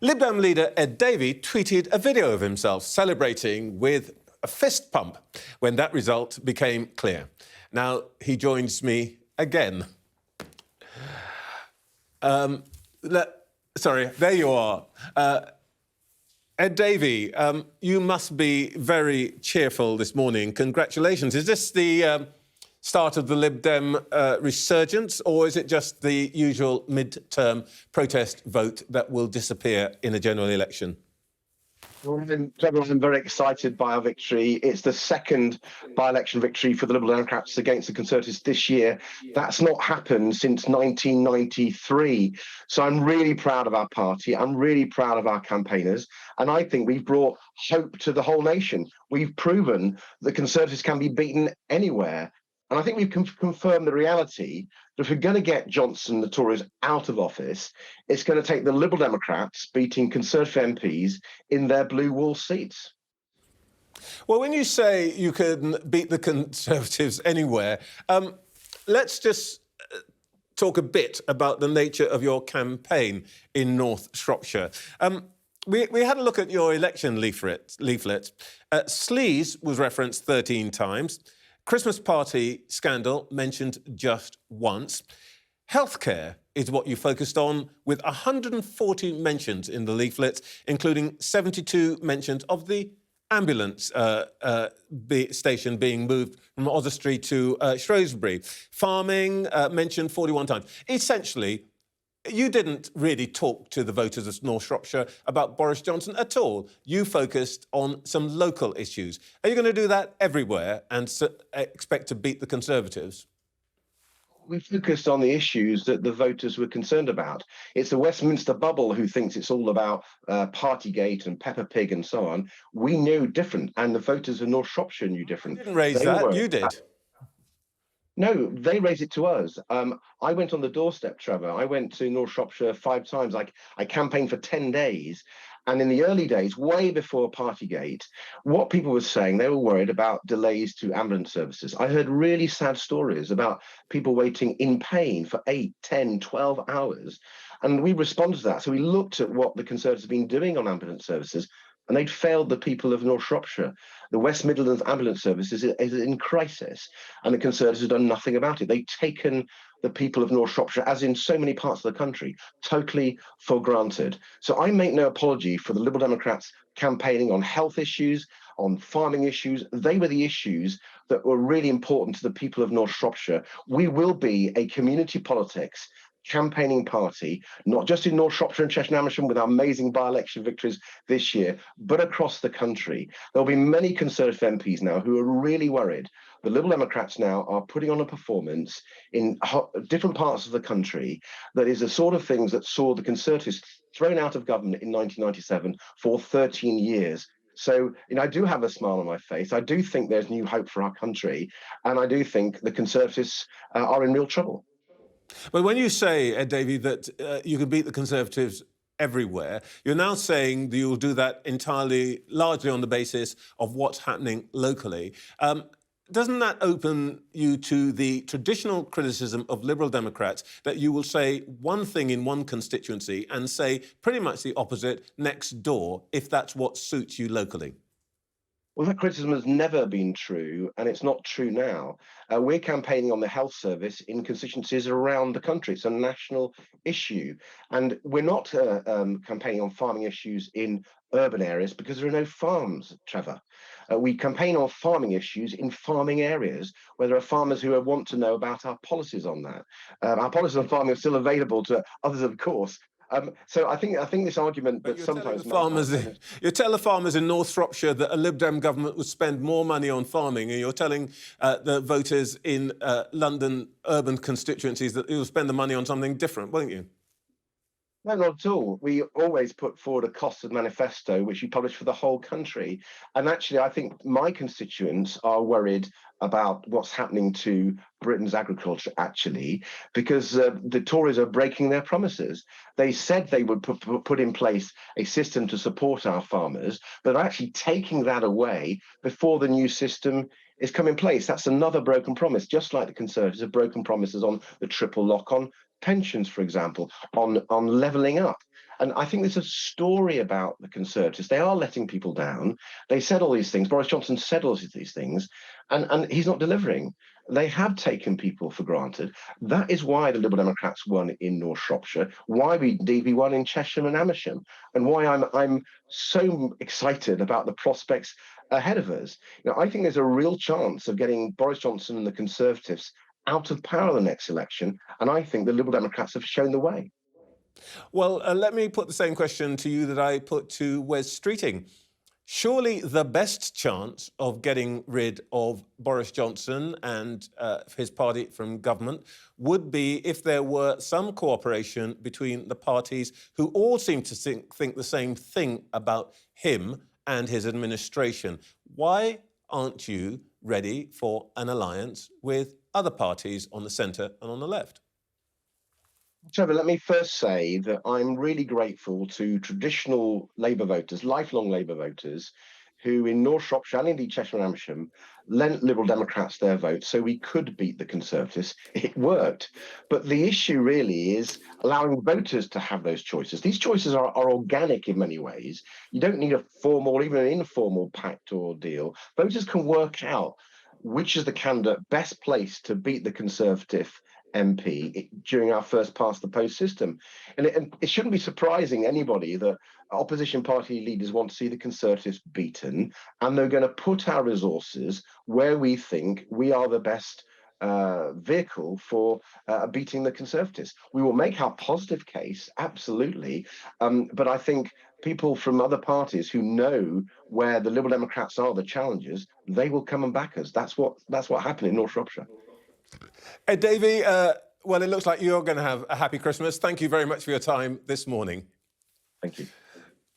Lib Dem leader Ed Davey tweeted a video of himself celebrating with a fist pump when that result became clear. Now, he joins me again. Sorry, there you are. Ed Davey, you must be very cheerful this morning. Congratulations. Is this the start of the Lib Dem resurgence, or is it just the usual mid-term protest vote that will disappear in a general election? Well, I'm very excited by our victory. It's the second by-election victory for the Liberal Democrats against the Conservatives this year. That's not happened since 1993. So I'm really proud of our party. I'm really proud of our campaigners. And I think we've brought hope to the whole nation. We've proven that Conservatives can be beaten anywhere. And I think we've confirmed the reality that if we're going to get Johnson and the Tories out of office, it's going to take the Liberal Democrats beating Conservative MPs in their blue wall seats. Well, when you say you can beat the Conservatives anywhere, let's just talk a bit about the nature of your campaign in North Shropshire. We had a look at your election leaflet. Sleaze was referenced 13 times. Christmas party scandal mentioned just once. Healthcare is what you focused on, with 140 mentions in the leaflet, including 72 mentions of the ambulance station being moved from Oswestry to Shrewsbury. Farming mentioned 41 times. Essentially, you didn't really talk to the voters of North Shropshire about Boris Johnson at all. You focused on some local issues. Are you going to do that everywhere and expect to beat the Conservatives? We focused on the issues that the voters were concerned about. It's the Westminster bubble who thinks it's all about Partygate and Peppa Pig and so on. We knew different, and the voters of North Shropshire knew different. You didn't raise that, you did. No, they raised it to us. I went on the doorstep, Trevor. I went to North Shropshire 5 times. I campaigned for 10 days. And in the early days, way before Partygate, what people were saying, they were worried about delays to ambulance services. I heard really sad stories about people waiting in pain for 8, 10, 12 hours. And we responded to that. So we looked at what the Conservatives have been doing on ambulance services, and they'd failed the people of North Shropshire. The West Midlands Ambulance Service is in crisis, and the Conservatives have done nothing about it. They've taken the people of North Shropshire, as in so many parts of the country, totally for granted. So I make no apology for the Liberal Democrats campaigning on health issues, on farming issues. They were the issues that were really important to the people of North Shropshire. We will be a community politics campaigning party, not just in North Shropshire and Cheshire and Amersham with our amazing by-election victories this year, but across the country. There'll be many Conservative MPs now who are really worried. The Liberal Democrats now are putting on a performance in different parts of the country that is the sort of things that saw the Conservatives thrown out of government in 1997 for 13 years. So, I do have a smile on my face. I do think there's new hope for our country. And I do think the Conservatives are in real trouble. But when you say, Ed Davey, that you can beat the Conservatives everywhere, you're now saying that you'll do that largely on the basis of what's happening locally. Doesn't that open you to the traditional criticism of Liberal Democrats that you will say one thing in one constituency and say pretty much the opposite next door if that's what suits you locally? Well, that criticism has never been true, and it's not true now. We're campaigning on the health service in constituencies around the country. It's a national issue. And we're not campaigning on farming issues in urban areas because there are no farms, Trevor. We campaign on farming issues in farming areas where there are farmers who want to know about our policies on that. Our policies on farming are still available to others, of course. So I think this argument that sometimes you tell the farmers in North Shropshire that a Lib Dem government would spend more money on farming, and you're telling the voters in London urban constituencies that you'll spend the money on something different, won't you? No, not at all. We always put forward a costed manifesto, which we publish for the whole country. And actually, I think my constituents are worried about what's happening to Britain's agriculture, actually, because the Tories are breaking their promises. They said they would put in place a system to support our farmers, but they're actually taking that away before the new system is come in place. That's another broken promise, just like the Conservatives have broken promises on the triple lock on pensions, for example, on levelling up. And I think there's a story about the Conservatives. They are letting people down. They said all these things. Boris Johnson said all these things, and he's not delivering. They have taken people for granted. That is why the Liberal Democrats won in North Shropshire, why we won in Cheshire and Amersham, and why I'm so excited about the prospects ahead of us. I think there's a real chance of getting Boris Johnson and the Conservatives out of power the next election, and I think the Liberal Democrats have shown the way. Well, let me put the same question to you that I put to Wes Streeting. Surely the best chance of getting rid of Boris Johnson and his party from government would be if there were some cooperation between the parties who all seem to think the same thing about him and his administration. Why aren't you ready for an alliance with other parties on the centre and on the left? Trevor, let me first say that I'm really grateful to traditional Labour voters, lifelong Labour voters, who in North Shropshire and indeed Cheshire and Amersham lent Liberal Democrats their vote so we could beat the Conservatives. It worked. But the issue really is allowing voters to have those choices. These choices are organic in many ways. You don't need a formal, even an informal pact or deal. Voters can work out which is the candidate best placed to beat the Conservative MP during our first past the post system. And it shouldn't be surprising anybody that opposition party leaders want to see the Conservatives beaten, and they're going to put our resources where we think we are the best vehicle for beating the Conservatives. We will make our positive case, absolutely, but I think people from other parties who know where the Liberal Democrats are the challengers, they will come and back us. That's what happened in North Shropshire. Ed Davey, well, it looks like you're going to have a happy Christmas. Thank you very much for your time this morning. Thank you.